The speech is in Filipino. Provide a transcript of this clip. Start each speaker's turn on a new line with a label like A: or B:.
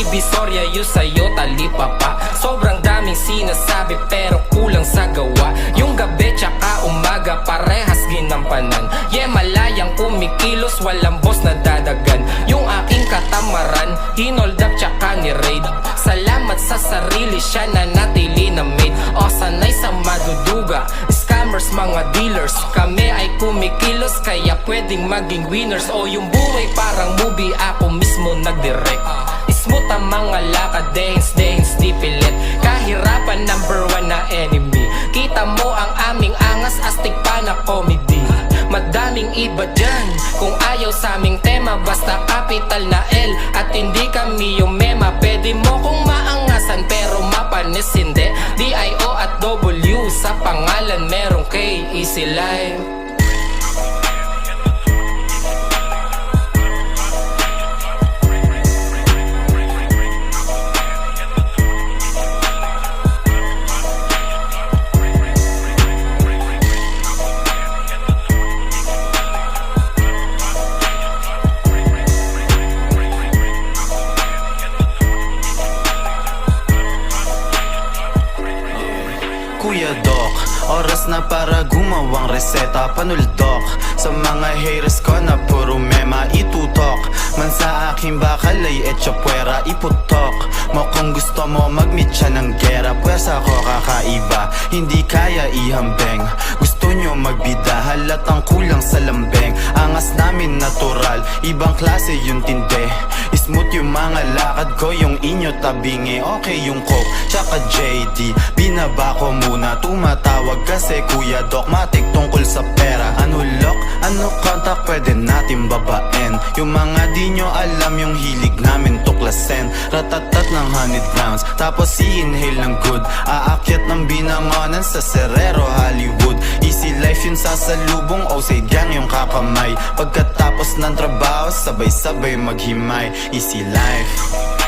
A: Divisoria yung sa'yo talipapa. Sobrang daming sinasabi pero kulang sa gawa. Yung gabi tsaka umaga parehas ginampanan. Malayang kumikilos, walang boss na dadagan. Yung aking katamaran, hinold up tsaka ni-raid. Salamat sa sarili, siya na natili na made. O sanay sa maduduga, scammers, mga dealers. Kami ay kumikilos, kaya pwedeng maging winners. O yung buhay parang movie, ako mismo nagdirect. Smooth ang mga lakad, dehins, di pilit. Kahirapan number one na enemy. Kita mo ang aming angas, astig pa na comedy. Madaming iba dyan, kung ayaw sa aming tema, basta capital na L at hindi kami yung mema. Pwede mo kong maangasan pero mapanis hindi. D-I-O at W sa pangalan merong K, easy life.
B: Kuya Doc, oras na para gumawang reseta. Panuldok sa mga haters ko na puro mema itutok. Man sa aking bakal ay etchopwera iputok mo kung gusto mo mag-meet siya ng gera. Pwes ako kakaiba, hindi kaya ihambeng. Gusto nyo magbida, halatang kulang sa lambeng. Angas namin natural, ibang klase yung tinde. Smooth yung mga lakad ko, yung inyo tabingi. Okay yung coke, tsaka JD. Binaba ko muna, tumatawag kasi Kuya Doc matik tungkol sa pera. Ano lock, ano contact, pwede natin babaen. Yung mga di nyo alam, yung hilig namin tuklasen. Ratatat ng 100 rounds, tapos i-inhale ng good. Aakyat ng binangonan sa Serrero, Hollywood. Easy life yun sa salubong, o say gang yung kakamay. Pagkatapos ng trabaho, sabay-sabay maghimay. Easy life.